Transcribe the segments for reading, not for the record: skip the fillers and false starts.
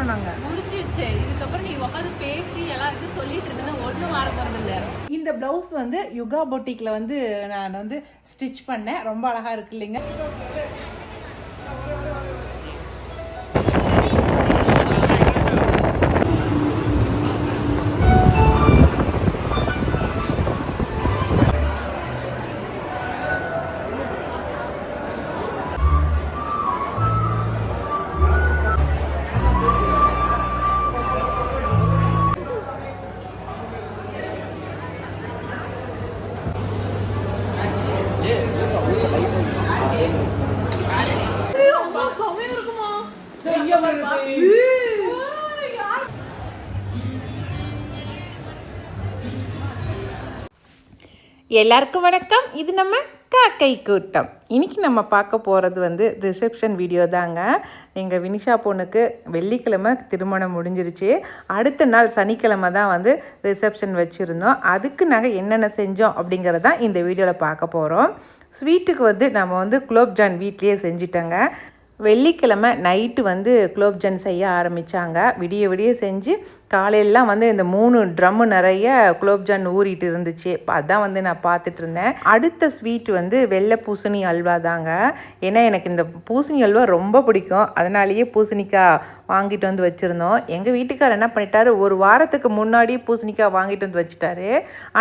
போகிறோம் நாங்கள். முடிச்சிருச்சு. இதுக்கப்புறம் நீ உட்காந்து பேசி எல்லாருக்கும் சொல்லிட்டு இருந்தேன்னா ஒன்றும் மாற போகிறதில்ல. இந்த ப்ளவுஸ் வந்து யுகா பொட்டிக்கில் வந்து நான் வந்து ஸ்டிச் பண்ணேன். ரொம்ப அழகாக இருக்கு இல்லைங்க. எல்லாருக்கும் வணக்கம். இது நம்ம காக்கை கூட்டம். இன்றைக்கி நம்ம பார்க்க போகிறது வந்து ரிசப்ஷன் வீடியோ தாங்க. எங்கள் வினிஷா பொண்ணுக்கு வெள்ளிக்கிழமை திருமணம் முடிஞ்சிருச்சு. அடுத்த நாள் சனிக்கிழமை தான் வந்து ரிசப்ஷன் வச்சுருந்தோம். அதுக்கு நாங்கள் என்னென்ன செஞ்சோம் அப்படிங்கிறதான் இந்த வீடியோவில் பார்க்க போகிறோம். ஸ்வீட்டுக்கு வந்து நம்ம வந்து குலோப்ஜான் வீட்லேயே செஞ்சிட்டோங்க. வெள்ளிக்கிழமை நைட்டு வந்து குலோப்ஜான் செய்ய ஆரம்பித்தாங்க. விடிய விடிய செஞ்சு காலையிலலாம் வந்து இந்த 3 ட்ரம்மு நிறைய குலோப்ஜான் ஊறிட்டு இருந்துச்சு. அதான் வந்து நான் பார்த்துட்டு இருந்தேன். அடுத்த ஸ்வீட் வந்து வெள்ளை பூசணி அல்வா தாங்க. ஏன்னா எனக்கு இந்த பூசணி அல்வா ரொம்ப பிடிக்கும். அதனாலேயே பூசணிக்காய் வாங்கிட்டு வந்து வச்சுருந்தோம். எங்கள் வீட்டுக்கார் என்ன பண்ணிட்டாரு, ஒரு வாரத்துக்கு முன்னாடி பூசணிக்காய் வாங்கிட்டு வந்து வச்சுட்டாரு.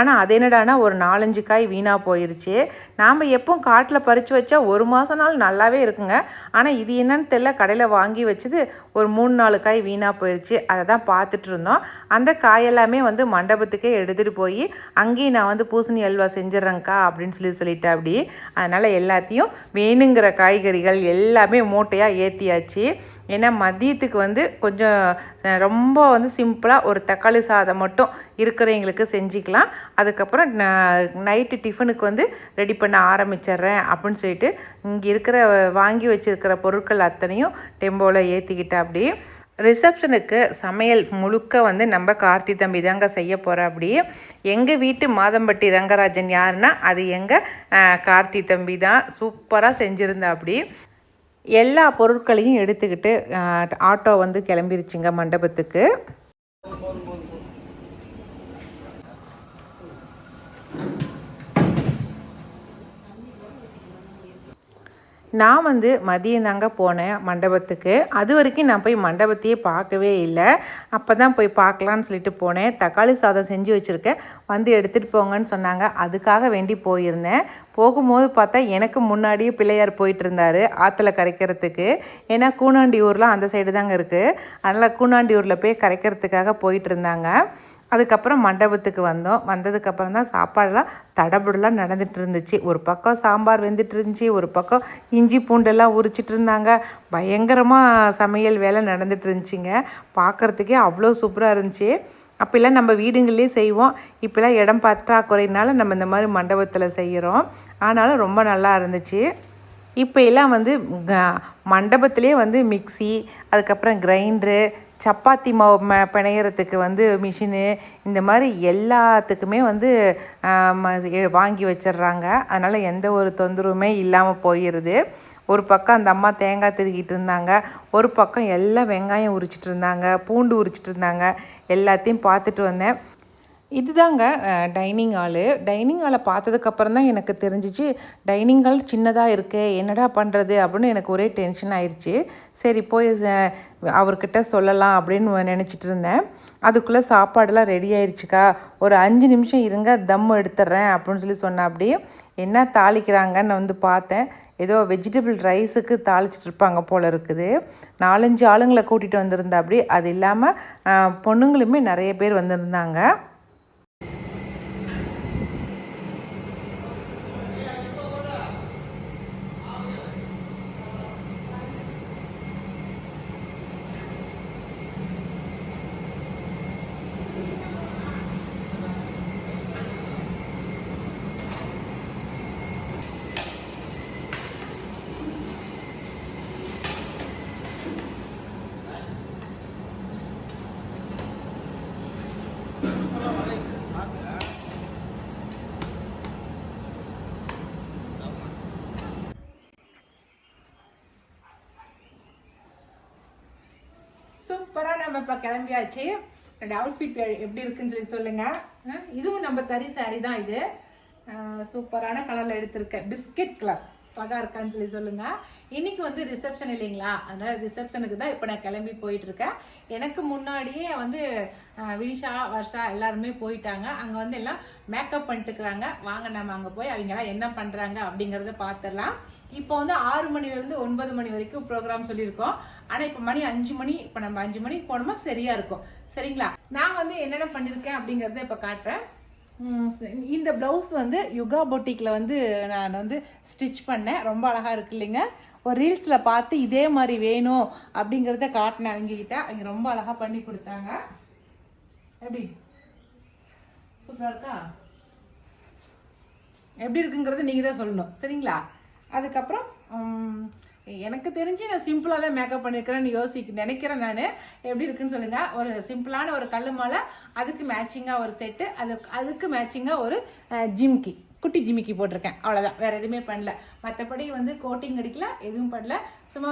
ஆனால் அது என்னடானா ஒரு 4-5 காய் வீணாக போயிருச்சு. நாம் எப்போ காட்டில் பறித்து வச்சா 1 மாதம் நாள் நல்லாவே இருக்குங்க. ஆனால் இது என்னன்னு தெரியல, கடையில் வாங்கி வச்சது ஒரு 3-4 காய் வீணாக போயிடுச்சு. அதை தான் பார்த்துட்டு இருந்தோம். அந்த காயெல்லாமே வந்து மண்டபத்துக்கே எடுத்துகிட்டு போய் அங்கேயும் நான் வந்து பூசணி அல்வா செஞ்சிடறேங்க்கா அப்படின்னு சொல்லிட்டேன். அப்படி அதனால் எல்லாத்தையும் வேணுங்கிற காய்கறிகள் எல்லாமே மூட்டையாக ஏற்றியாச்சு. ஏன்னா மதியத்துக்கு வந்து கொஞ்சம் ரொம்ப வந்து சிம்பிளாக ஒரு தக்காளி சாதம் மட்டும் இருக்கிறவங்களுக்கு செஞ்சுக்கலாம். அதுக்கப்புறம் நைட்டு டிஃபனுக்கு வந்து ரெடி பண்ண ஆரம்பிச்சிட்றேன் அப்படின்னு சொல்லிட்டு இங்கே இருக்கிற வாங்கி வச்சுருக்கிற பொருட்கள் அத்தனையும் டெம்போவில் ஏற்றிக்கிட்டேன். அப்படி ரிசப்ஷனுக்கு சமையல் முழுக்க வந்து நம்ம கார்த்தி தம்பி தாங்க செய்ய போகிறோம். அப்படி எங்கள் வீட்டு மாதம்பட்டி ரங்கராஜன் யாருன்னா அது எங்கள் கார்த்தி தம்பி தான். சூப்பராக செஞ்சுருந்தா. அப்படி எல்லா பொருட்களையும் எடுத்துக்கிட்டு ஆட்டோ வந்து கிளம்பிருச்சுங்க மண்டபத்துக்கு. நான் வந்து மதியம் தாங்க போனேன் மண்டபத்துக்கு. அது வரைக்கும் நான் போய் மண்டபத்தையே பார்க்கவே இல்லை. அப்போ தான் போய் பார்க்கலான்னு சொல்லிட்டு போனேன். தக்காளி சாதம் செஞ்சு வச்சுருக்கேன், வந்து எடுத்துகிட்டு போங்கன்னு சொன்னாங்க. அதுக்காக வேண்டி போயிருந்தேன். போகும்போது பார்த்தா எனக்கு முன்னாடியே பிள்ளையார் போயிட்டு இருந்தார் ஆற்றுல கரைக்கிறதுக்கு. ஏன்னா கூனாண்டி ஊர்லாம் அந்த சைடு தாங்க இருக்குது. அதனால் கூனாண்டி ஊரில் போய் கரைக்கிறதுக்காக போயிட்டு இருந்தாங்க. அதுக்கப்புறம் மண்டபத்துக்கு வந்தோம். வந்ததுக்கப்புறம் தான் சாப்பாடெல்லாம் தடபுடலாம் நடந்துகிட்டு இருந்துச்சு. ஒரு பக்கம் சாம்பார் வெந்துட்டு இருந்துச்சு, ஒரு பக்கம் இஞ்சி பூண்டெல்லாம் உரிச்சிட்டு இருந்தாங்க. பயங்கரமாக சமையல் வேலை நடந்துட்டு இருந்துச்சுங்க. பார்க்குறதுக்கே அவ்வளோ சூப்பராக இருந்துச்சு. அப்போல்லாம் நம்ம வீடுங்களே செய்வோம். இப்போல்லாம் இடம் பற்றாக்குறையினால நம்ம இந்த மாதிரி மண்டபத்தில் செய்கிறோம். ஆனாலும் ரொம்ப நல்லா இருந்துச்சு. இப்போ எல்லாம் வந்து மண்டபத்திலே வந்து மிக்சி, அதுக்கப்புறம் கிரைண்டரு, சப்பாத்தி மாவு பிணையறதுக்கு வந்து மிஷினு, இந்த மாதிரி எல்லாத்துக்குமே வந்து வாங்கி வச்சிடுறாங்க. அதனால் எந்த ஒரு தொந்தரவுமே இல்லாமல் போயிடுது. ஒரு பக்கம் அந்த அம்மா தேங்காய் திருக்கிட்டு இருந்தாங்க, ஒரு பக்கம் எல்லாம் வெங்காயம் உரிச்சிட்டு இருந்தாங்க, பூண்டு உரிச்சிட்டு இருந்தாங்க. எல்லாத்தையும் பார்த்துட்டு வந்தேன். இதுதாங்க டைனிங் ஹாலு. டைனிங் ஹாலை பார்த்ததுக்கப்புறம் தான் எனக்கு தெரிஞ்சிச்சு, டைனிங் ஹால் சின்னதாக இருக்குது, என்னடா பண்ணுறது அப்படின்னு எனக்கு ஒரே டென்ஷன் ஆயிடுச்சு. சரி போய் அவர்கிட்ட சொல்லலாம் அப்படின்னு நினச்சிட்டு இருந்தேன். அதுக்குள்ளே சாப்பாடெல்லாம் ரெடி ஆயிடுச்சுக்கா, ஒரு 5 நிமிஷம் இருங்க, தம் எடுத்துட்றேன் அப்படின்னு சொல்லி சொன்னேன். அப்படியே என்ன தாளிக்கிறாங்கன்னு வந்து பார்த்தேன். ஏதோ வெஜிடபிள் ரைஸுக்கு தாளிச்சிட்டு இருப்பாங்க போல் இருக்குது. 4-5 ஆளுங்களை கூட்டிகிட்டு வந்திருந்தா. அப்படி அது இல்லாமல் பொண்ணுங்களுமே நிறைய பேர் வந்திருந்தாங்க. சூப்பராக நம்ம இப்போ கிளம்பியாச்சு. ரெண்டு அவுட்ஃபிட் எப்படி இருக்குன்னு சொல்லி சொல்லுங்கள். இதுவும் நம்ம தறி சாரீ தான். இது சூப்பரான கலரில் எடுத்திருக்கேன். பிஸ்கெட் கலர் அழகாக இருக்கான்னு சொல்லி சொல்லுங்கள். இன்றைக்கி வந்து ரிசப்ஷன் இல்லைங்களா, அதனால் ரிசப்ஷனுக்கு தான் இப்போ நான் கிளம்பி போயிட்டுருக்கேன். எனக்கு முன்னாடியே வந்து வினிஷா வர்ஷா எல்லாருமே போயிட்டாங்க. அங்கே வந்து எல்லாம் மேக்கப் பண்ணிட்டுருக்குறாங்க. வாங்க நம்ம அங்கே போய் அவங்கெல்லாம் என்ன பண்ணுறாங்க அப்படிங்கிறத பார்த்துடலாம். இப்போ வந்து 6 மணிலேருந்து 9 மணி வரைக்கும் ப்ரோக்ராம் சொல்லியிருக்கோம். ஆனால் இப்போ மணி 5 மணி. இப்போ நம்ம 5 மணிக்கு போனோமா சரியாக இருக்கும். சரிங்களா, நான் வந்து என்னென்ன பண்ணியிருக்கேன் அப்படிங்கிறத இப்போ காட்டுறேன். இந்த ப்ளவுஸ் வந்து யுகா பொட்டிக்கில் வந்து நான் வந்து ஸ்டிச் பண்ணேன். ரொம்ப அழகாக இருக்கு இல்லைங்க. ஒரு ரீல்ஸில் பார்த்து இதே மாதிரி வேணும் அப்படிங்கிறத காட்டினேன் அவங்ககிட்ட. அவங்க ரொம்ப அழகாக பண்ணி கொடுத்தாங்க. எப்படி சூப்பராக இருக்கா? எப்படி இருக்குங்கிறது நீங்கள் தான் சொல்லணும். சரிங்களா, அதுக்கப்புறம் எனக்கு தெரிஞ்சு நான் சிம்பிளாக தான் மேக்கப் பண்ணியிருக்கிறேன்னு நினைக்கிறேன். நான் எப்படி இருக்குன்னு சொல்லுங்கள். ஒரு சிம்பிளான ஒரு கல் மாலை, அதுக்கு மேட்சிங்காக ஒரு செட்டு, அதுக்கு மேட்சிங்காக ஒரு ஜிமிக்கி, குட்டி ஜிமிக்கி போட்டிருக்கேன். அவ்வளோதான், வேறு எதுவுமே பண்ணல. மற்றபடி வந்து கோட்டிங் அடிக்கல, எதுவும் பண்ணல. சும்மா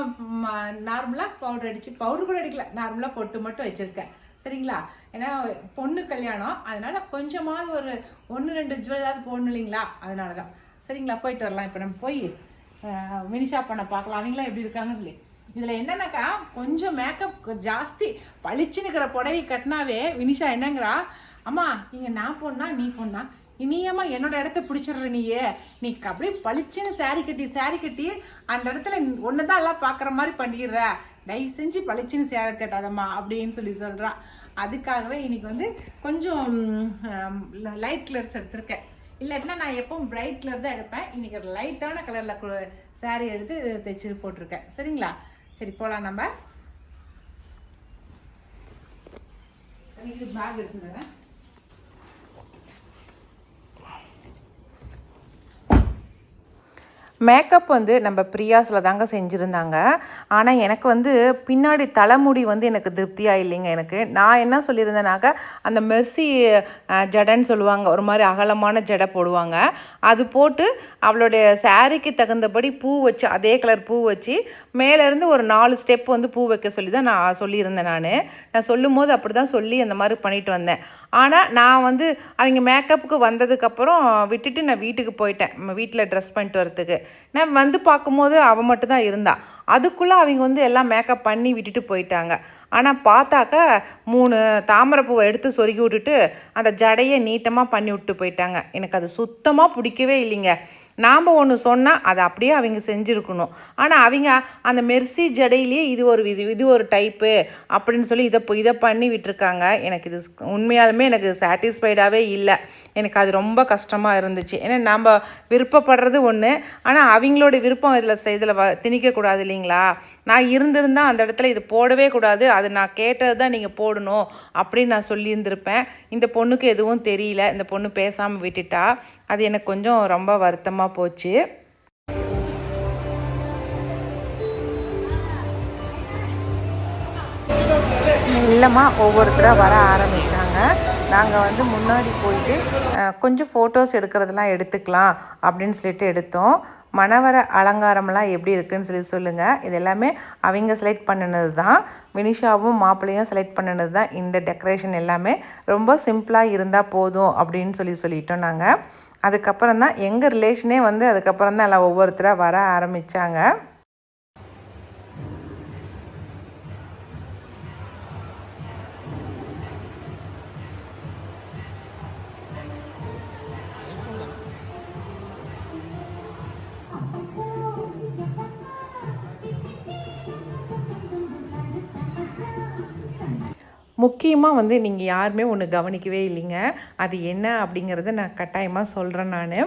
நார்மலாக பவுடர் கூட அடிக்கல, நார்மலாக பொட்டு மட்டும் வச்சுருக்கேன். சரிங்களா, ஏன்னா பொண்ணு கல்யாணம், அதனால் கொஞ்சமாக ஒரு 1-2 ஜுவல்லாவது போடணும் இல்லைங்களா, அதனால தான். சரிங்களா, போயிட்டு வரலாம். இப்போ நம்ம போய் மினிஷா பண்ண பார்க்கலாம் அவங்களாம் எப்படி இருக்காங்கன்னு சொல்லி. இதில் என்னன்னாக்கா கொஞ்சம் மேக்கப் ஜாஸ்தி. பளிச்சுன்னுக்கிற புடவை கட்டினாவே வினிஷா என்னங்கிறா, அம்மா இங்கே நான் பொண்ணா நீ பொண்ணா, இனியம்மா என்னோட இடத்த பிடிச்சிடுற நீ அப்படியே பளிச்சுன்னு சாரி கட்டி அந்த இடத்துல ஒன்று தான் எல்லாம் பார்க்குற மாதிரி பண்ணிடுற, தயவு செஞ்சு பளிச்சுன்னு சேரை கட்டாதம்மா அப்படின்னு சொல்லி சொல்கிறா. அதுக்காகவே இன்னைக்கு வந்து கொஞ்சம் லைட் கலர்ஸ் எடுத்திருக்கேன். இல்லாட்டினா நான் எப்பவும் பிரைட் கலர் தான் எடுப்பேன். இன்றைக்கி ஒரு லைட்டான கலரில் சாரீ எடுத்து தைச்சி போட்டிருக்கேன். சரிங்களா, சரி போகலாம். நம்ம பேக் எடுத்துக்கிறேன். மேக்கப் வந்து நம்ம பிரியாஸில் தாங்க செஞ்சுருந்தாங்க. ஆனால் எனக்கு வந்து பின்னாடி தலைமுடி வந்து எனக்கு திருப்தியாக இல்லைங்க. நான் என்ன சொல்லியிருந்தேனாக்கா, அந்த மெர்சி ஜடைன்னு சொல்லுவாங்க, ஒரு மாதிரி அகலமான ஜடை போடுவாங்க, அது போட்டு அவளுடைய சாரீக்கு தகுந்தபடி பூ வச்சு, அதே கலர் பூ வச்சு மேலேருந்து ஒரு 4 ஸ்டெப் வந்து பூ வைக்க சொல்லி தான் நான் சொல்லியிருந்தேன். நான் சொல்லும் போது அப்படி தான் சொல்லி அந்த மாதிரி பண்ணிட்டு வந்தேன். ஆனால் நான் வந்து அவங்க மேக்கப்புக்கு வந்ததுக்கப்புறம் விட்டுட்டு நான் வீட்டுக்கு போயிட்டேன். வீட்டில் ட்ரெஸ் பண்ணிட்டு வரத்துக்கு. நான் வந்து பார்க்கும்போது அவள் மட்டும்தான் இருந்தா. அதுக்குள்ளே அவங்க வந்து எல்லாம் மேக்கப் பண்ணி விட்டுட்டு போயிட்டாங்க. ஆனால் பார்த்தாக்கா 3 தாமரைப்பூவை எடுத்து சொருகி விட்டுட்டு அந்த ஜடையை நீட்டமாக பண்ணி விட்டு போயிட்டாங்க. எனக்கு அது சுத்தமாக பிடிக்கவே இல்லைங்க. நாம் ஒன்று சொன்னால் அதை அப்படியே அவங்க செஞ்சுருக்கணும். ஆனால் அவங்க அந்த மெர்சி ஜடையிலேயே இது ஒரு டைப்பு அப்படின்னு சொல்லி இதை பண்ணி விட்டுருக்காங்க. எனக்கு இது உண்மையாலுமே எனக்கு சாட்டிஸ்ஃபைடாகவே இல்லை. எனக்கு அது ரொம்ப கஷ்டமாக இருந்துச்சு. ஏன்னா நம்ம விருப்பப்படுறது ஒன்று, ஆனால் அவங்களோட விருப்பம் இதில் திணிக்கக்கூடாது இல்லைங்களா. நான் இருந்திருந்தால் அந்த இடத்துல இது போடவே கூடாது, அது நான் கேட்டது தான் நீங்கள் போடணும் அப்படின்னு நான் சொல்லியிருந்திருப்பேன். இந்த பொண்ணுக்கு எதுவும் தெரியல, இந்த பொண்ணு பேசாமல் விட்டுட்டா. அது எனக்கு கொஞ்சம் ரொம்ப வருத்தமாக போச்சு. இல்லைம்மா, ஒவ்வொருத்தராக வர ஆரம்பித்தாங்க. நாங்கள் வந்து முன்னாடி போயிட்டு கொஞ்சம் ஃபோட்டோஸ் எடுக்கிறதெல்லாம் எடுத்துக்கலாம் அப்படின்னு சொல்லிட்டு எடுத்தோம். மணவர அலங்காரம்லாம் எப்படி இருக்குன்னு சொல்லி சொல்லுங்கள். இது எல்லாமே அவங்க செலக்ட் பண்ணினது தான். வினிஷாவும் மாப்பிள்ளையும் செலக்ட் பண்ணினது தான். இந்த டெக்கரேஷன் எல்லாமே ரொம்ப சிம்பிளாக இருந்தால் போதும் அப்படின்னு சொல்லிட்டோம் நாங்கள். அதுக்கப்புறம் தான் எங்கள் ரிலேஷனே வந்து அதுக்கப்புறம் தான் எல்லாம் ஒவ்வொருத்தராக வர ஆரம்பித்தாங்க. முக்கியமாக வந்து நீங்கள் யாருமே ஒன்று கவனிக்கவே இல்லைங்க. அது என்ன அப்படிங்கிறத நான் கட்டாயமாக சொல்கிறேன். நான்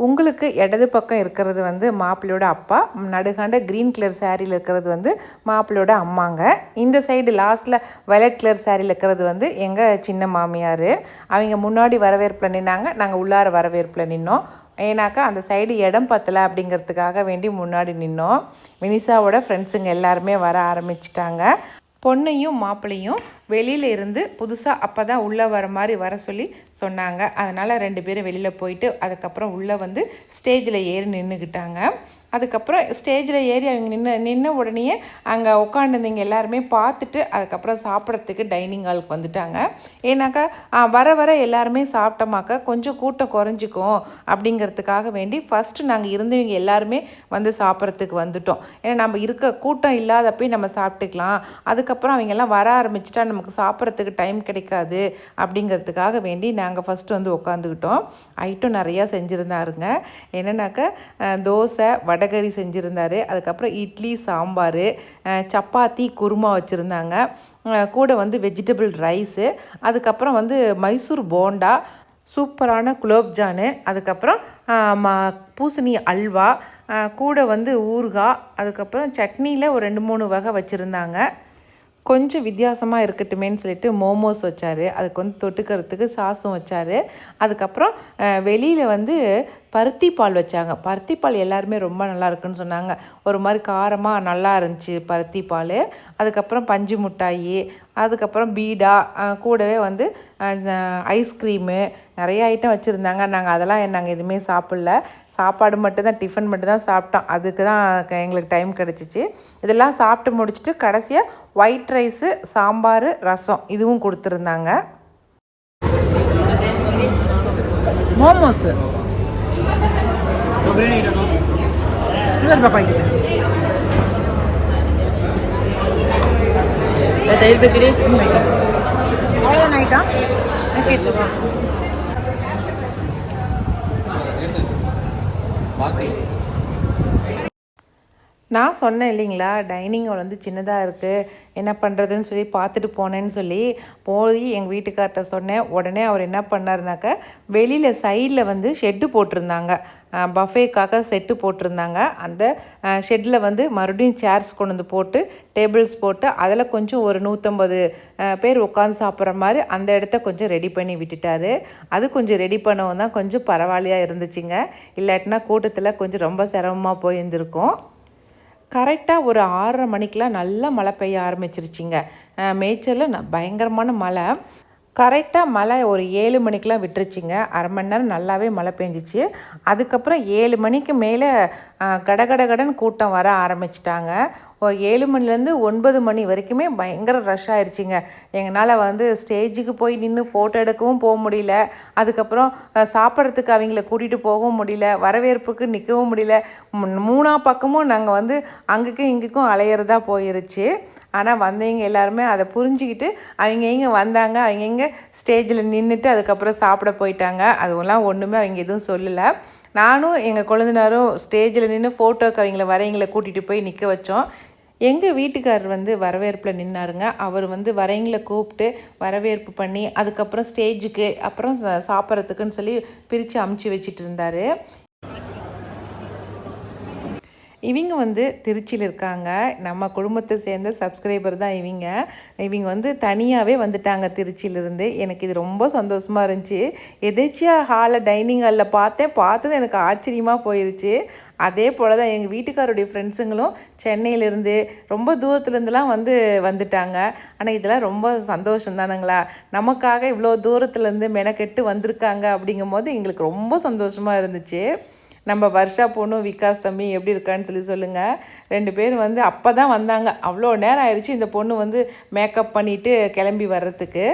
உங்களுக்கு இடது பக்கம் இருக்கிறது வந்து மாப்பிள்ளையோட அப்பா, நடுகாண்ட க்ரீன் கலர் சாரியில் இருக்கிறது வந்து மாப்பிள்ளையோட அம்மாங்க. இந்த சைடு லாஸ்ட்டில் வயலட் கலர் சாரியில் இருக்கிறது வந்து எங்கள் சின்ன மாமியார். அவங்க முன்னாடி வரவேற்பில் நின்னாங்க, நாங்கள் உள்ளார வரவேற்பில் நின்னோம். ஏன்னாக்கா அந்த சைடு இடம் பத்தலை அப்படிங்கிறதுக்காக வேண்டி முன்னாடி நின்னோம். வினிஷாவோட ஃப்ரெண்ட்ஸுங்க எல்லாருமே வர ஆரம்பிச்சிட்டாங்க. பொண்ணையும் மாப்பிள்ளையும் வெளியில் இருந்து புதுசாக அப்போ தான் உள்ளே வர மாதிரி வர சொல்லி சொன்னாங்க. அதனால் 2 பேரும் வெளியில் போயிட்டு அதுக்கப்புறம் உள்ளே வந்து ஸ்டேஜில் ஏறி நின்றுக்கிட்டாங்க. அதுக்கப்புறம் ஸ்டேஜில் ஏறி அவங்க நின்ன உடனேயே அங்கே உட்காந்துருந்தீங்க எல்லாருமே பார்த்துட்டு அதுக்கப்புறம் சாப்பிட்றதுக்கு டைனிங் ஹாலுக்கு வந்துட்டாங்க. ஏன்னாக்கா வர வர எல்லாருமே சாப்பிட்டோமாக்கா கொஞ்சம் கூட்டம் குறைஞ்சிக்கும் அப்படிங்கிறதுக்காக வேண்டி ஃபஸ்ட்டு நாங்கள் இருந்தவங்க எல்லாருமே வந்து சாப்பிட்றதுக்கு வந்துட்டோம். ஏன்னா நம்ம இருக்க கூட்டம் இல்லாதப்போ நம்ம சாப்பிட்டுக்கலாம். அதுக்கப்புறம் அவங்கெல்லாம் வர ஆரம்பிச்சிட்டா நமக்கு சாப்பிட்றதுக்கு டைம் கிடைக்காது அப்படிங்கிறதுக்காக வேண்டி நாங்கள் ஃபஸ்ட்டு வந்து உட்காந்துக்கிட்டோம். ஐட்டம் நிறையா செஞ்சுருந்தாருங்க. என்னன்னாக்கா தோசை, வடகறி செஞ்சுருந்தாரு. அதுக்கப்புறம் இட்லி, சாம்பார், சப்பாத்தி, குருமா வச்சுருந்தாங்க. கூட வந்து வெஜிடபிள் ரைஸு, அதுக்கப்புறம் வந்து மைசூர் போண்டா, சூப்பரான குலோப்ஜானு, அதுக்கப்புறம் பூசணி அல்வா, கூட வந்து ஊறுகாய், அதுக்கப்புறம் சட்னியில் ஒரு 2-3 வகை வச்சுருந்தாங்க. கொஞ்சம் வித்தியாசமாக இருக்கட்டுமேன்னு சொல்லிட்டு மோமோஸ் வச்சார். அதுக்கு வந்து தொட்டுக்கிறதுக்கு சாஸும் வச்சார். அதுக்கப்புறம் வெளியில் வந்து பருத்தி பால் வச்சாங்க. பருத்தி பால் எல்லாருமே ரொம்ப நல்லா இருக்குன்னு சொன்னாங்க. ஒரு மாதிரி காரமாக நல்லா இருந்துச்சு பருத்தி பால். அதுக்கப்புறம் பஞ்சு மிட்டாயி, அதுக்கப்புறம் பீடா, கூடவே வந்து ஐஸ்கிரீமு, நிறைய ஐட்டம் வச்சுருந்தாங்க. நாங்கள் எதுவுமே சாப்பிடல. சாப்பாடு மட்டும்தான், டிஃபன் மட்டும்தான் சாப்பிட்டோம். அதுக்கு தான் எங்களுக்கு டைம் கிடச்சிச்சு. இதெல்லாம் சாப்பிட்டு முடிச்சுட்டு கடைசியாக ஒயிட் ரைஸு, சாம்பார், ரசம் இதுவும் கொடுத்துருந்தாங்க. மோமோஸு தயிர் பச்சடி அவ்வளோதான் ஐட்டம் கேட்டுருக்கோம். நான் சொன்னேன் இல்லைங்களா, டைனிங் ஹால் வந்து சின்னதாக இருக்குது, என்ன பண்ணுறதுன்னு சொல்லி பார்த்துட்டு போனேன்னு சொல்லி போய் எங்கள் வீட்டுக்கார்ட்ட சொன்னேன். உடனே அவர் என்ன பண்ணாருனாக்கா, வெளியில் சைடில் வந்து ஷெட்டு போட்டிருந்தாங்க, பஃபேக்காக செட்டு போட்டிருந்தாங்க. அந்த ஷெட்டில் வந்து மறுபடியும் சேர்ஸ் கொண்டு வந்து போட்டு, டேபிள்ஸ் போட்டு, அதில் கொஞ்சம் ஒரு 150 பேர் உட்காந்து சாப்பிட்ற மாதிரி அந்த இடத்த கொஞ்சம் ரெடி பண்ணி விட்டுட்டாரு. அது கொஞ்சம் ரெடி பண்ணவும் தான் கொஞ்சம் பரவாயில்லையாக இருந்துச்சுங்க. இல்லாட்டினா கூட்டத்தில் கொஞ்சம் ரொம்ப சிரமமாக போயிருந்துருக்கும். கரெக்டாக ஒரு 6:30 மணிக்கெலாம் நல்லா மழை பெய்ய ஆரம்பிச்சிருச்சிங்க. மேய்ச்சலில் பயங்கரமான மழை. கரெக்டாக மழை ஒரு 7 மணிக்கெலாம் விட்டுருச்சிங்க. அரை மணி நேரம் நல்லாவே மழை பெஞ்சிச்சு. அதுக்கப்புறம் 7 மணிக்கு மேலே கடகடகடன்னு கூட்டம் வர ஆரம்பிச்சிட்டாங்க. 7 மணிலேருந்து 9 மணி வரைக்குமே பயங்கர ரஷ் ஆயிடுச்சிங்க. எங்களால் வந்து ஸ்டேஜுக்கு போய் நின்று ஃபோட்டோ எடுக்கவும் போக முடியல. அதுக்கப்புறம் சாப்பிட்றதுக்கு அவங்கள கூட்டிகிட்டு போகவும் முடியல. வரவேற்புக்கு நிற்கவும் முடியல. 3 பக்கமும் நாங்கள் வந்து அங்குக்கும் இங்குக்கும் அலையிறதா போயிருச்சு. ஆனால் வந்தவங்க எல்லாருமே அதை புரிஞ்சுக்கிட்டு அவங்க வந்தாங்க, அவங்க ஸ்டேஜில் நின்றுட்டு அதுக்கப்புறம் சாப்பிட போயிட்டாங்க. அதுவெல்லாம் ஒன்றுமே அவங்க எதுவும் சொல்லலை. நானும் எங்கள் குழந்தைனாரும் ஸ்டேஜில் நின்று ஃபோட்டோக்கு அவங்கள வரவங்களை கூட்டிகிட்டு போய் நிற்க வச்சோம். எங்கள் வீட்டுக்காரர் வந்து வரவேற்பில் நின்னாருங்க. அவர் வந்து வரவங்களை கூப்பிட்டு வரவேற்பு பண்ணி அதுக்கப்புறம் ஸ்டேஜுக்கு அப்புறம் சாப்பிட்றதுக்குன்னு சொல்லி பிரித்து அமுச்சு வச்சிட்டு இருந்தார். இவங்க வந்து திருச்சியில் இருக்காங்க. நம்ம குடும்பத்தை சேர்ந்த சப்ஸ்கிரைபர் தான் இவங்க வந்து தனியாகவே வந்துட்டாங்க திருச்சியிலேருந்து. எனக்கு இது ரொம்ப சந்தோஷமாக இருந்துச்சு. எதேச்சியாக ஹாலில் டைனிங் ஹாலில் பார்த்தது எனக்கு ஆச்சரியமாக போயிருச்சு. அதே போல் தான் எங்கள் வீட்டுக்காரருடைய ஃப்ரெண்ட்ஸுங்களும் சென்னையிலேருந்து ரொம்ப தூரத்துலேருந்துலாம் வந்துட்டாங்க. ஆனால் இதெல்லாம் ரொம்ப சந்தோஷம் தானுங்களா. நமக்காக இவ்வளோ தூரத்துலேருந்து மெனக்கெட்டு வந்திருக்காங்க அப்படிங்கும் போது எங்களுக்கு ரொம்ப சந்தோஷமாக இருந்துச்சு. நம்ம வர்ஷா பொண்ணும் விகாஸ் தம்பி எப்படி இருக்கான்னு சொல்லி சொல்லுங்கள். 2 பேரும் வந்து அப்போ தான் வந்தாங்க. அவ்வளோ நேரம் ஆயிடுச்சு இந்த பொண்ணு வந்து மேக்கப் பண்ணிவிட்டு கிளம்பி வர்றதுக்கு.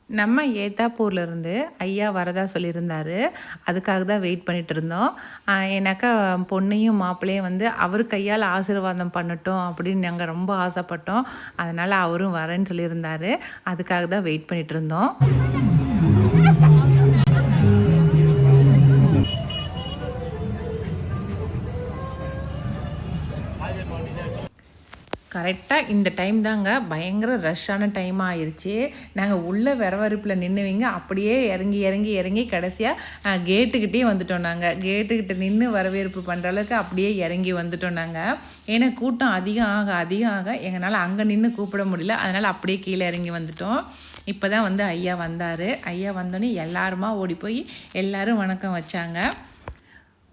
நம்ம ஏத்தாப்பூர்லேருந்து ஐயா வரதா சொல்லியிருந்தார். அதுக்காக தான் வெயிட் பண்ணிகிட்டு இருந்தோம். ஏன்னாக்கா பொண்ணையும் மாப்பிள்ளையும் வந்து அவர் கையால் ஆசீர்வாதம் பண்ணட்டும் அப்படின்னு நாங்கள் ரொம்ப ஆசைப்பட்டோம். அதனால் அவரும் வரேன்னு சொல்லியிருந்தார். அதுக்காக தான் வெயிட் பண்ணிகிட்டு இருந்தோம். கரெக்டாக இந்த டைம் தாங்க பயங்கர ரஷ்ஷான டைமாக ஆயிடுச்சு. நாங்கள் உள்ளே விறவறுப்பில் நின்றுவிங்க அப்படியே இறங்கி இறங்கி இறங்கி கடைசியாக கேட்டுக்கிட்டே வந்துட்டோம். நாங்கள் கேட்டுக்கிட்ட நின்று வரவேற்பு பண்ணுற அளவுக்கு அப்படியே இறங்கி வந்துட்டோம் நாங்கள். ஏன்னா கூட்டம் அதிகம் ஆக எங்களால் அங்கே நின்று கூப்பிட முடியல. அதனால் அப்படியே கீழே இறங்கி வந்துட்டோம். இப்போ தான் வந்து ஐயா வந்தார். ஐயா வந்தோடனே எல்லாருமா ஓடி போய் எல்லோரும் வணக்கம் வச்சாங்க.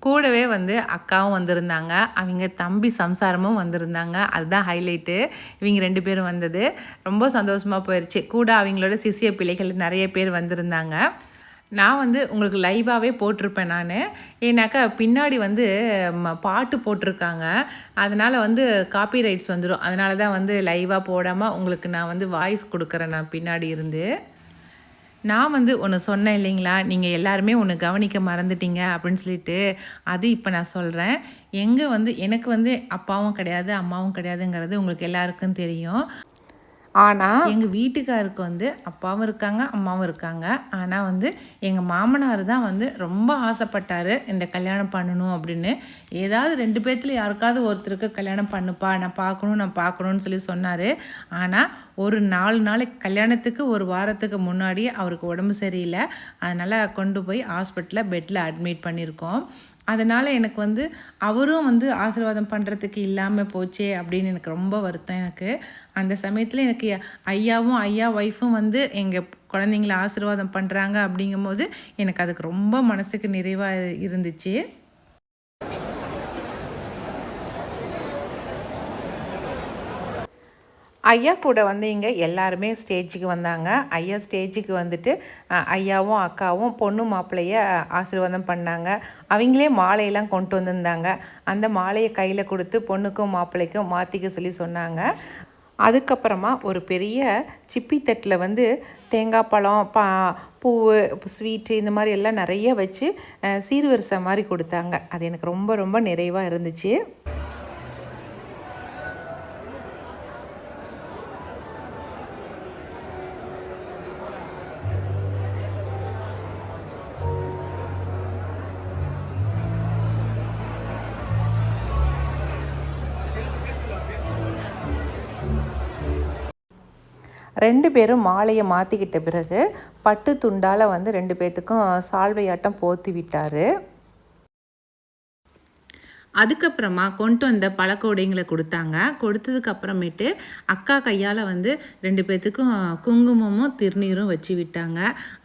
கூடவே வந்து அக்காவும் வந்திருந்தாங்க, அவங்க தம்பி சம்சாரமும் வந்திருந்தாங்க. அதுதான் ஹைலைட்டு. இவங்க 2 பேரும் வந்தது ரொம்ப சந்தோஷமாக போயிடுச்சு. கூட அவங்களோட சிசிய பிள்ளைகள் நிறைய பேர் வந்திருந்தாங்க. நான் வந்து உங்களுக்கு லைவாகவே போட்டிருப்பேன் நான். ஏன்னாக்கா பின்னாடி வந்து பாட்டு போட்டிருக்காங்க, அதனால் வந்து காப்பி ரைட்ஸ் வந்துடும். அதனால தான் வந்து லைவாக போடாமல் உங்களுக்கு நான் வந்து வாய்ஸ் கொடுக்குறேன் நான் பின்னாடி இருந்து. நான் வந்து ஒன்று சொன்னேன் இல்லைங்களா, நீங்கள் எல்லாருமே ஒன்று கவனிக்க மறந்துட்டீங்க அப்படின்னு சொல்லிட்டு, அது இப்போ நான் சொல்கிறேன். எனக்கு வந்து அப்பாவும் கிடையாது அம்மாவும் கிடையாதுங்கிறது உங்களுக்கு எல்லாருக்கும் தெரியும். ஆனால் எங்கள் வீட்டுக்காருக்கு வந்து அப்பாவும் இருக்காங்க அம்மாவும் இருக்காங்க. ஆனால் வந்து எங்கள் மாமனார் தான் வந்து ரொம்ப ஆசைப்பட்டார் இந்த கல்யாணம் பண்ணணும் அப்படின்னு. ஏதாவது 2 பேர்த்துல யாருக்காவது ஒருத்தருக்கு கல்யாணம் பண்ணுப்பா, நான் பார்க்கணுன்னு சொல்லி சொன்னார். ஆனால் ஒரு 4 நாளைக்கு கல்யாணத்துக்கு 1 வாரத்துக்கு முன்னாடியே அவருக்கு உடம்பு சரியில்லை. அதனால் கொண்டு போய் ஹாஸ்பிட்டலில் பெட்டில் அட்மிட் பண்ணியிருக்கோம். அதனால் எனக்கு வந்து அவரும் வந்து ஆசீர்வாதம் பண்ணுறதுக்கு இல்லாமல் போச்சே அப்படின்னு எனக்கு ரொம்ப வருத்தம் எனக்கு. அந்த சமயத்தில் எனக்கு ஐயா ஒய்ஃபும் வந்து எங்கள் குழந்தைங்கள ஆசீர்வாதம் பண்ணுறாங்க அப்படிங்கும்போது எனக்கு அதுக்கு ரொம்ப மனசுக்கு நிறைவாக இருந்துச்சு. ஐயா கூட வந்து இங்கே எல்லாருமே ஸ்டேஜுக்கு வந்தாங்க. ஐயா ஸ்டேஜுக்கு வந்துட்டு ஐயாவும் அக்காவும் பொண்ணு மாப்பிள்ளைய ஆசீர்வாதம் பண்ணாங்க. அவங்களே மாலையெல்லாம் கொண்டு வந்திருந்தாங்க. அந்த மாலையை கையில் கொடுத்து பொண்ணுக்கும் மாப்பிள்ளைக்கும் மாற்றிக்க சொல்லி சொன்னாங்க. அதுக்கப்புறமா ஒரு பெரிய சிப்பி தட்டில் வந்து தேங்காய் பழம், பூ, ஸ்வீட்டு இந்த மாதிரி எல்லாம் நிறைய வச்சு சீர்வரிசை மாதிரி கொடுத்தாங்க. அது எனக்கு ரொம்ப ரொம்ப நிறைவாக இருந்துச்சு. ரெண்டு பேரும் மாலையை மாற்றிக்கிட்ட பிறகு பட்டு துண்டால் வந்து 2 பேர்த்துக்கும் சால்வையாட்டம் போத்தி விட்டார். அதுக்கப்புறமா கொண்டு வந்த பழக்கோடைங்களை கொடுத்தாங்க. கொடுத்ததுக்கு அப்புறமேட்டு அக்கா கையால் வந்து 2 பேர்த்துக்கும் குங்குமமும் திருநீரும் வச்சு விட்டாங்க.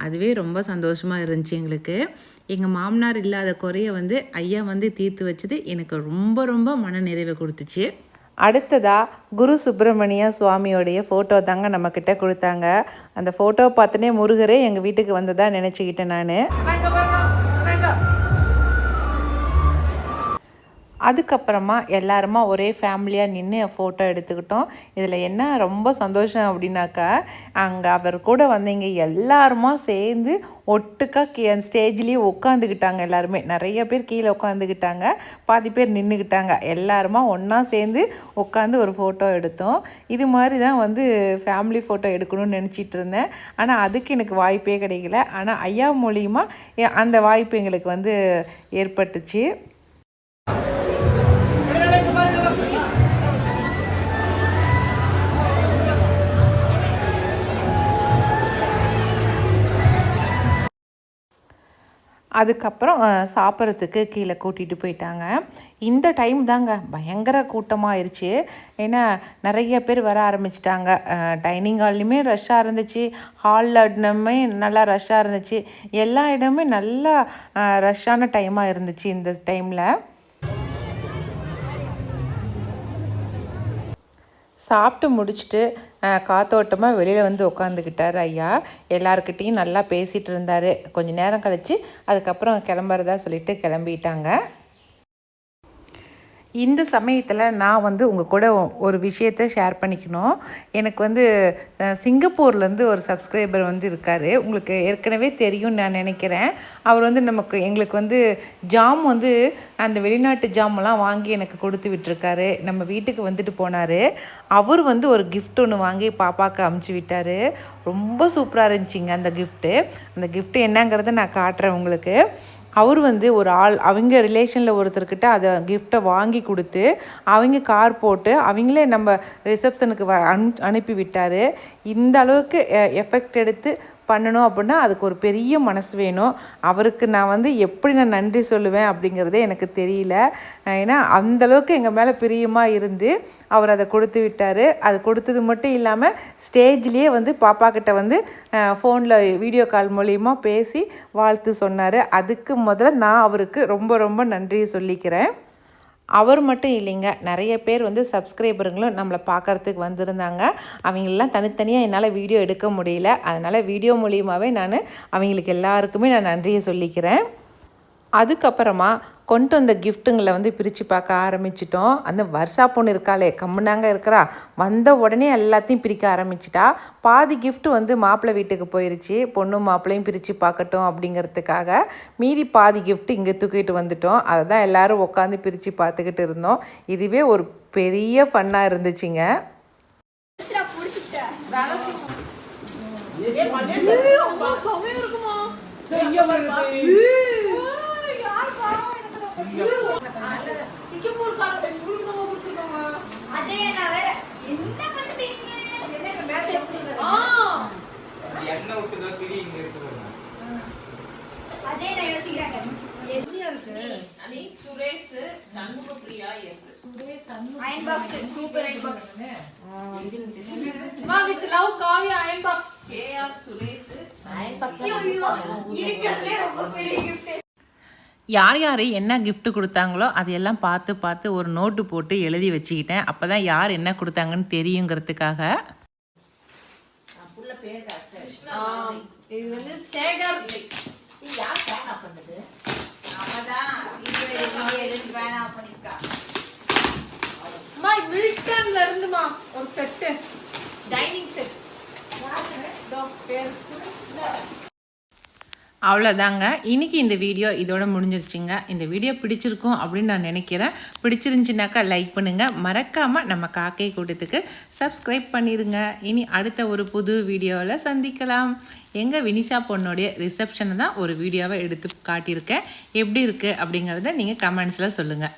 அதுவே ரொம்ப சந்தோஷமாக இருந்துச்சு எங்களுக்கு. எங்கள் மாமனார் இல்லாத குறைய வந்து ஐயா வந்து தீர்த்து வச்சது எனக்கு ரொம்ப ரொம்ப மன நிறைவை கொடுத்துச்சு. அடுத்ததாக குரு சுப்பிரமணிய சுவாமியோடைய ஃபோட்டோ தாங்க நம்மக்கிட்ட கொடுத்தாங்க. அந்த ஃபோட்டோவை பார்த்துனே முருகரே எங்கள் வீட்டுக்கு வந்ததாக நினச்சிக்கிட்டேன் நான். அதுக்கப்புறமா எல்லாருமா ஒரே ஃபேமிலியாக நின்று ஃபோட்டோ எடுத்துக்கிட்டோம். இதில் என்ன ரொம்ப சந்தோஷம் அப்படின்னாக்கா, அங்கே அவர் கூட வந்தீங்க எல்லாருமா சேர்ந்து ஒட்டுக்காக ஸ்டேஜ்லேயே உட்காந்துக்கிட்டாங்க. எல்லாருமே நிறைய பேர் கீழே உட்காந்துக்கிட்டாங்க, பாதி பேர் நின்றுக்கிட்டாங்க. எல்லாருமா ஒன்றா சேர்ந்து உட்காந்து ஒரு ஃபோட்டோ எடுத்தோம். இது மாதிரி தான் வந்து ஃபேமிலி ஃபோட்டோ எடுக்கணும்னு நினச்சிட்டு இருந்தேன். ஆனால் அதுக்கு எனக்கு வாய்ப்பே கிடைக்கல. ஆனால் ஐயா மூலியமா அந்த வாய்ப்பு எங்களுக்கு வந்து ஏற்பட்டுச்சு. அதுக்கப்புறம் சாப்பிட்றதுக்கு கீழே கூட்டிகிட்டு போயிட்டாங்க. இந்த டைம் தாங்க பயங்கர கூட்டமாகிருச்சு. ஏன்னா நிறைய பேர் வர ஆரம்பிச்சிட்டாங்க. டைனிங் ஹால்லையுமே ரஷ்ஷாக இருந்துச்சு, ஹாலில் இடமே நல்லா ரஷ்ஷாக இருந்துச்சு. எல்லா இடமுமே நல்லா ரஷ்ஷான டைமாக இருந்துச்சு இந்த டைமில். சாப்பிட்டு முடிச்சுட்டு காத்தோட்டமாக வெளியில் வந்து உட்காந்துக்கிட்டார் ஐயா. எல்லாருக்கிட்டேயும் நல்லா பேசிகிட்டு இருந்தார். கொஞ்சம் நேரம் கழித்து அதுக்கப்புறம் கிளம்புறதா சொல்லிட்டு கிளம்பிட்டாங்க. இந்த சமயத்தில் நான் வந்து உங்கள் கூட ஒரு விஷயத்தை ஷேர் பண்ணிக்கணும். எனக்கு வந்து சிங்கப்பூர்லேருந்து ஒரு சப்ஸ்கிரைபர் வந்து இருக்கார். உங்களுக்கு ஏற்கனவே தெரியும்னு நான் நினைக்கிறேன். அவர் வந்து எங்களுக்கு வந்து ஜாம் வந்து அந்த வெளிநாட்டு ஜாமெல்லாம் வாங்கி எனக்கு கொடுத்து விட்டுருக்காரு. நம்ம வீட்டுக்கு வந்துட்டு போனார். அவர் வந்து ஒரு கிஃப்ட் ஒன்று வாங்கி பாப்பாவுக்கு அமுச்சு விட்டார். ரொம்ப சூப்பராக இருந்துச்சுங்க அந்த கிஃப்ட்டு. அந்த கிஃப்ட்டு என்னங்கிறத நான் காட்டுறேன் உங்களுக்கு. அவர் வந்து ஒரு ஆள் அவங்க ரிலேஷனில் ஒருத்தர்கிட்ட அதை கிஃப்ட்டை வாங்கி கொடுத்து அவங்க கார் போட்டு அவங்களே நம்ம ரிசப்ஷனுக்கு அனுப்பி விட்டார். இந்த அளவுக்கு எஃபெக்ட் எடுத்து பண்ணணும் அப்படின்னா அதுக்கு ஒரு பெரிய மனசு வேணும். அவருக்கு நான் வந்து எப்படி நான் நன்றி சொல்லுவேன் அப்படிங்கிறதே எனக்கு தெரியல. ஏன்னா அந்தளவுக்கு எங்கள் மேலே பிரியமாக இருந்து அவர் அதை கொடுத்து விட்டார். அது கொடுத்தது மட்டும் இல்லாமல் ஸ்டேஜ்லேயே வந்து பாப்பா கிட்ட வந்து ஃபோனில் வீடியோ கால் மூலிமா பேசி வாழ்த்து சொன்னார். அதுக்கு முதல்ல நான் அவருக்கு ரொம்ப ரொம்ப நன்றி சொல்லிக்கிறேன். அவர் மட்டும் இல்லைங்க, நிறைய பேர் வந்து சப்ஸ்கிரைபருங்களும் நம்மளை பார்க்குறதுக்கு வந்திருந்தாங்க. அவங்களெல்லாம் தனித்தனியாக என்னால் வீடியோ எடுக்க முடியல. அதனால் வீடியோ மூலியமாகவே நான் அவங்களுக்கு எல்லாருக்குமே நான் நன்றியை சொல்லிக்கிறேன். அதுக்கப்புறமா கொண்டு வந்த கிஃப்ட்டுங்களை வந்து பிரித்து பார்க்க ஆரம்பிச்சிட்டோம். அந்த வருஷா பொண்ணு இருக்காளே கம்முனாங்க இருக்கிறா, வந்த உடனே எல்லாத்தையும் பிரிக்க ஆரம்பிச்சிட்டா. பாதி கிஃப்ட் வந்து மாப்பிள்ளை வீட்டுக்கு போயிடுச்சு, பொண்ணும் மாப்பிள்ளையும் பிரித்து பார்க்கட்டும் அப்படிங்கிறதுக்காக. மீதி பாதி கிஃப்ட் இங்கே தூக்கிட்டு வந்துட்டோம். அதை தான் எல்லோரும் உட்காந்து பிரித்து பார்த்துக்கிட்டு இருந்தோம். இதுவே ஒரு பெரிய ஃபன்னாக இருந்துச்சுங்க. யார் யார் என்ன gift கொடுத்தாங்களோ அதையெல்லாம் பார்த்து பார்த்து ஒரு நோட்டு போட்டு எழுதி வச்சுக்கிட்டேன். அப்போ தான் யார் என்ன கொடுத்தாங்கன்னு தெரியுங்கிறதுக்காக. இது வந்து சேகர் மில்டன்ல இருந்துமா ஒரு செட்டு டைனிங் செட். அவ்வளோதாங்க, இன்றைக்கி இந்த வீடியோ இதோட முடிஞ்சிருச்சுங்க. இந்த வீடியோ பிடிச்சிருக்கும் அப்படின்னு நான் நினைக்கிறேன். பிடிச்சிருந்துச்சினாக்கா லைக் பண்ணுங்கள், மறக்காமல் நம்ம காக்கை கூட்டத்துக்கு சப்ஸ்கிரைப் பண்ணிடுங்க. இனி அடுத்த ஒரு புது வீடியோவில் சந்திக்கலாம். எங்கள் வினிஷா பொண்ணுடைய ரிசப்ஷனை தான் ஒரு வீடியோவை எடுத்து காட்டியிருக்கேன். எப்படி இருக்குது அப்படிங்கிறத நீங்கள் கமெண்ட்ஸில் சொல்லுங்கள்.